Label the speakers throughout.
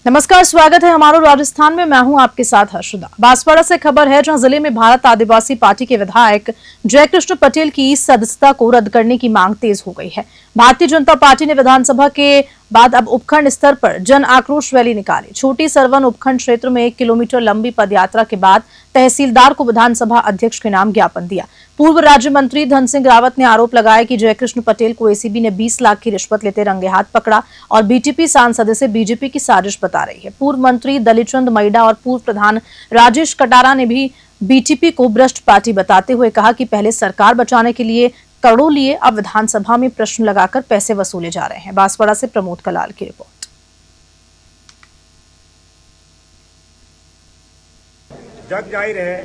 Speaker 1: नमस्कार, स्वागत है हमारा राजस्थान में। मैं हूं आपके साथ हर्षदा। बांसवाड़ा से खबर है, जहां जिले में भारत आदिवासी पार्टी के विधायक जयकृष्ण पटेल की सदस्यता को रद्द करने की मांग तेज हो गई है। भारतीय जनता पार्टी ने विधानसभा के बाद अब उपखंड स्तर पर जन आक्रोश रैली निकाली। छोटी सरवन उपखंड क्षेत्र में 1 किलोमीटर लंबी पदयात्रा के बाद तहसीलदार को विधानसभा अध्यक्ष के नाम ज्ञापन दिया। पूर्व राज्य मंत्री धन सिंह रावत ने आरोप लगाया कि जयकृष्ण पटेल को एसीबी ने 20 लाख की रिश्वत लेते रंगे हाथ पकड़ा और बीटीपी सांसद से बीजेपी की साजिश बता रही है। पूर्व मंत्री दलीचंद मैडा और पूर्व प्रधान राजेश कटारा ने भी बीटीपी को भ्रष्ट पार्टी बताते हुए कहा कि पहले सरकार बचाने के लिए करोड़ों लिए, अब विधानसभा में प्रश्न लगाकर पैसे वसूले जा रहे हैं। बांसवाड़ा से प्रमोद कलाल की रिपोर्ट।
Speaker 2: जग जाहिर है,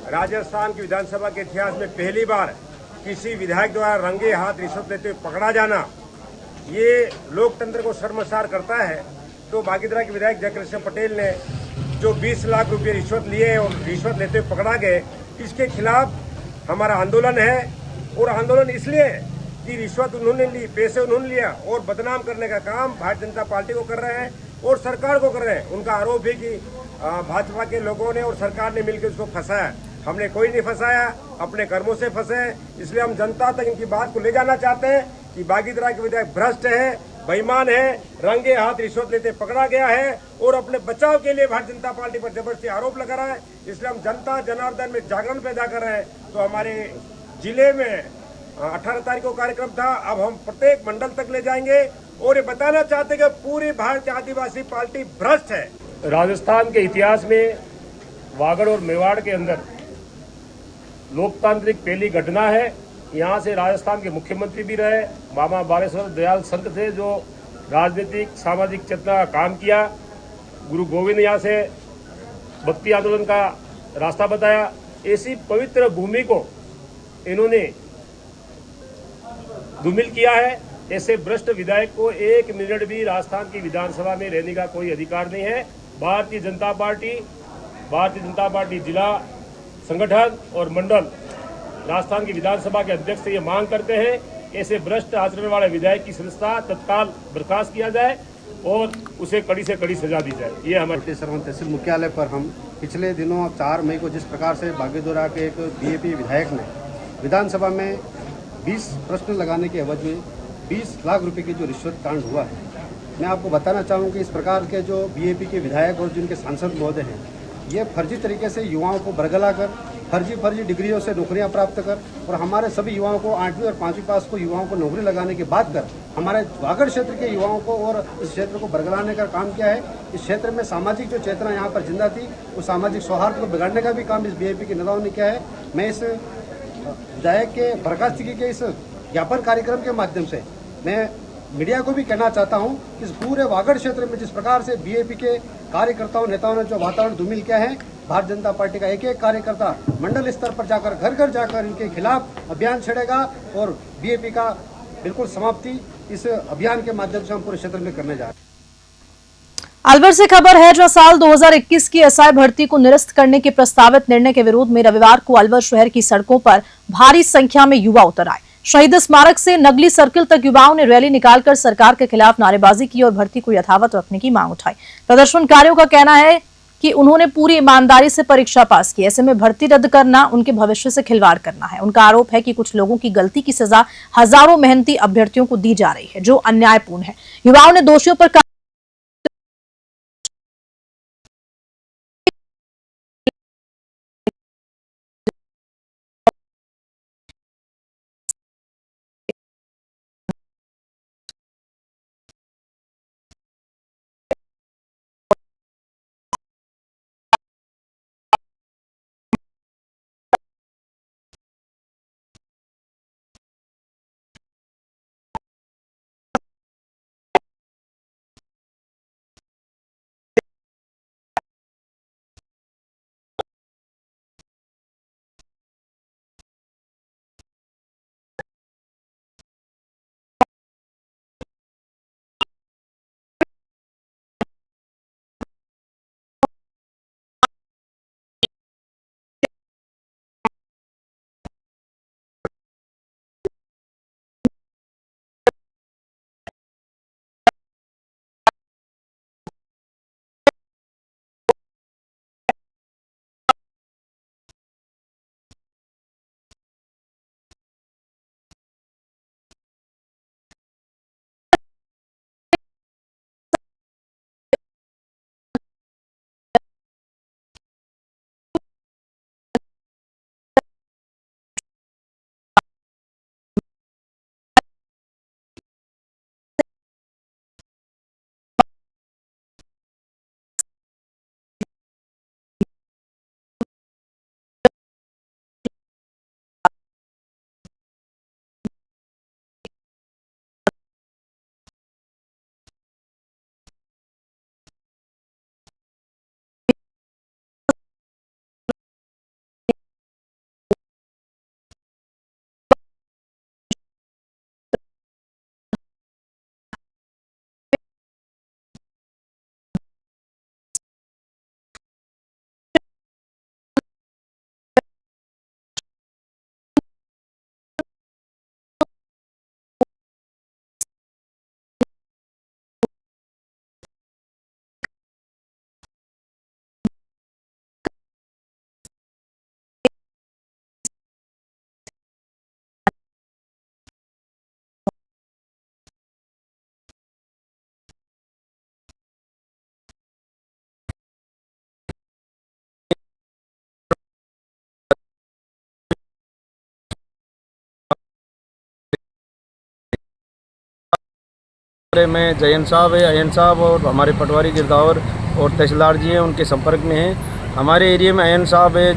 Speaker 2: राजस्थान की विधानसभा के इतिहास में पहली बार किसी विधायक द्वारा रंगे हाथ रिश्वत लेते हुए पकड़ा जाना, ये लोकतंत्र को शर्मसार करता है। तो बागीदरा के विधायक जयकृष्ण पटेल ने जो 20 लाख रुपए रिश्वत लिए और रिश्वत लेते हुए पकड़ा गए, इसके खिलाफ हमारा आंदोलन है। और आंदोलन इसलिए कि रिश्वत उन्होंने ली, पैसे उन्होंने लिया और बदनाम करने का काम भारतीय जनता पार्टी को कर रहे हैं और सरकार को कर रहे हैं। उनका आरोप है कि भाजपा के लोगों ने और सरकार ने मिलकर उसको फंसाया। हमने कोई नहीं फंसाया, अपने कर्मों से फंसे। इसलिए हम जनता तक इनकी बात को ले जाना चाहते हैं कि बागीदरा के विधायक भ्रष्ट है, बेईमान है, रंगे हाथ रिश्वत लेते पकड़ा गया है और अपने बचाव के लिए भारतीय जनता पार्टी पर जबरदस्ती आरोप लगा रहा है। इसलिए हम जनता जनार्दन में जागरण पैदा कर रहे हैं। तो हमारे जिले में 18 तारीख को कार्यक्रम था, अब हम प्रत्येक मंडल तक ले जाएंगे और ये बताना चाहते हैं कि पूरी भारतीय आदिवासी पार्टी भ्रष्ट है। राजस्थान के इतिहास में वागड़ और मेवाड़ के अंदर लोकतांत्रिक पहली घटना है। यहाँ से राजस्थान के मुख्यमंत्री भी रहे, मामा बालेश्वर दयाल संत थे, जो राजनीतिक सामाजिक चेतना का काम किया। गुरु गोविंद यहाँ से भक्ति आंदोलन का रास्ता बताया। ऐसी पवित्र भूमि को इन्होंने धूमिल किया है। ऐसे भ्रष्ट विधायक को 1 मिनट भी राजस्थान की विधानसभा में रहने का कोई अधिकार नहीं है। भारतीय जनता पार्टी जिला संगठन और मंडल राजस्थान की विधानसभा के अध्यक्ष से ये मांग करते हैं, ऐसे भ्रष्ट आचरण वाले विधायक की सदस्यता तत्काल बर्खास्त किया जाए और उसे कड़ी से कड़ी सजा दी जाए। ये हमारे
Speaker 3: सरवन तहसील मुख्यालय पर हम पिछले दिनों 4 मई को जिस प्रकार से बागीदरा के एक बीएपी विधायक ने विधानसभा में 20 प्रश्न लगाने के एवज में 20 लाख रुपए की जो रिश्वत कांड हुआ है, मैं आपको बताना चाहूँ कि इस प्रकार के जो बीएपी के विधायक और जिनके सांसद महोदय हैं, ये फर्जी तरीके से युवाओं को बरगला कर फर्जी डिग्रियों से नौकरियां प्राप्त कर और हमारे सभी युवाओं को 8वीं और 5वीं पास को युवाओं को नौकरी लगाने के बाद कर हमारे वागड़ क्षेत्र के युवाओं को और इस क्षेत्र को बरगलाने का काम किया है। इस क्षेत्र में सामाजिक जो चेतना यहाँ पर जिंदा थी, उस सामाजिक सौहार्द को बिगाड़ने का भी काम इस बीएपी के नेताओं ने किया है। मैं इस विधायक के बर्खास्तगी के इस ज्ञापन कार्यक्रम के माध्यम से मैं मीडिया को भी कहना चाहता हूं कि इस पूरे वागड़ क्षेत्र में जिस प्रकार से बीएपी के कार्यकर्ताओं नेताओं ने जो वातावरण धूमिल किया है, भारतीय जनता पार्टी का एक एक कार्यकर्ता मंडल स्तर पर जाकर घर घर जाकर इनके खिलाफ अभियान छेड़ेगा और बीएपी का बिल्कुल समाप्ति इस अभियान के माध्यम से हम पूरे क्षेत्र में करने जा रहे हैं।
Speaker 1: अलवर से खबर है, जहां साल 2021 की एसआई भर्ती को निरस्त करने के प्रस्तावित निर्णय के विरोध में रविवार को अलवर शहर की सड़कों पर भारी संख्या में युवा उतर आए। शहीद स्मारक से नगली सर्किल तक युवाओं ने रैली निकालकर सरकार के खिलाफ नारेबाजी की और भर्ती को यथावत रखने की मांग उठाई। प्रदर्शनकारियों का कहना है कि उन्होंने पूरी ईमानदारी से परीक्षा पास की, ऐसे में भर्ती रद्द करना उनके भविष्य से खिलवाड़ करना है। उनका आरोप है कि कुछ लोगों की गलती की सजा हजारों मेहनती अभ्यर्थियों को दी जा रही है, जो अन्यायपूर्ण है। युवाओं ने दोषियों पर
Speaker 4: में जयंत साहब है, अयन साहब और हमारे पटवारी गिरदावर और तहसीलदार जी हैं, उनके संपर्क में हैं। हमारे एरिया में अयन साहब है,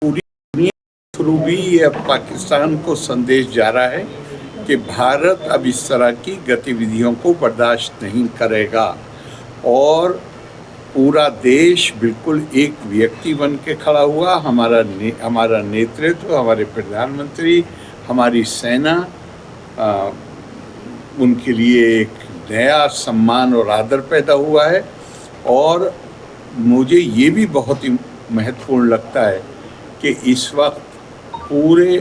Speaker 5: पूरी दुनिया के थ्रू भी ये पाकिस्तान को संदेश जा रहा है कि भारत अब इस तरह की गतिविधियों को बर्दाश्त नहीं करेगा और पूरा देश बिल्कुल एक व्यक्ति बन के खड़ा हुआ। हमारा नेतृत्व, हमारे प्रधानमंत्री, हमारी सेना, उनके लिए एक नया सम्मान और आदर पैदा हुआ है। और मुझे ये भी बहुत ही महत्वपूर्ण लगता है कि इस वक्त पूरे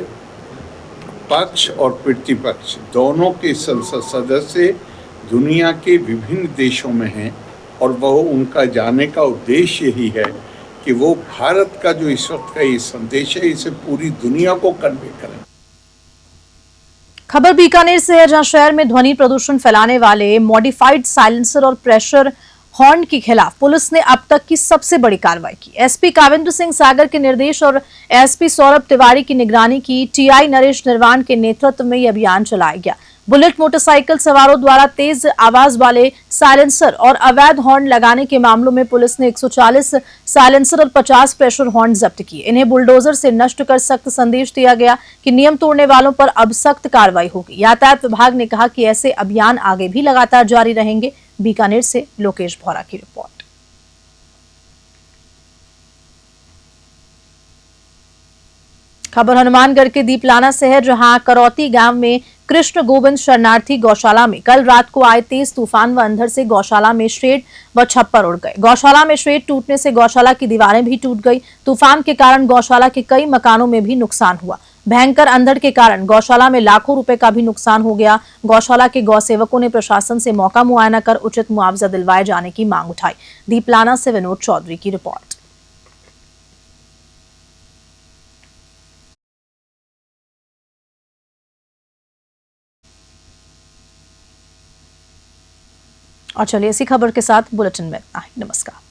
Speaker 5: पक्ष और प्रतिपक्ष दोनों के संसद सदस्य दुनिया के विभिन्न देशों में हैं और वह उनका जाने का उद्देश्य यही है कि वो भारत का जो इस वक्त का ये संदेश है इसे पूरी दुनिया को कन्वे करें।
Speaker 1: खबर बीकानेर से है, जहां शहर में ध्वनि प्रदूषण फैलाने वाले मॉडिफाइड साइलेंसर और प्रेशर हॉर्न के खिलाफ पुलिस ने अब तक की सबसे बड़ी कार्रवाई की। एसपी काविंद्र सिंह सागर के निर्देश और एसपी सौरभ तिवारी की निगरानी की टीआई नरेश निर्वाण के नेतृत्व में यह अभियान चलाया गया। बुलेट मोटरसाइकिल सवारों द्वारा तेज आवाज वाले साइलेंसर और अवैध हॉर्न लगाने के मामलों में पुलिस ने 140 साइलेंसर और 50 प्रेशर हॉर्न जब्त किए। इन्हें बुलडोजर से नष्ट कर सख्त संदेश दिया गया कि नियम तोड़ने वालों पर अब सख्त कार्रवाई होगी। यातायात विभाग ने कहा कि ऐसे अभियान आगे भी लगातार जारी रहेंगे। बीकानेर से लोकेश भौरा की रिपोर्ट। खबर हनुमानगढ़ के दीपलाना से है, जहां करौती गांव में कृष्ण गोविंद शरणार्थी गौशाला में कल रात को आए तेज तूफान व अंधड़ से गौशाला में शेड व छप्पर उड़ गए। गौशाला में शेड टूटने से गौशाला की दीवारें भी टूट गई। तूफान के कारण गौशाला के कई मकानों में भी नुकसान हुआ। भयंकर अंधड़ के कारण गौशाला में लाखों रुपए का भी नुकसान हो गया। गौशाला के गौसेवकों ने प्रशासन से मौका मुआयना कर उचित मुआवजा दिलवाए जाने की मांग उठाई। दीपलाना से विनोद चौधरी की रिपोर्ट। और चलिए इसी खबर के साथ बुलेटिन में नमस्कार।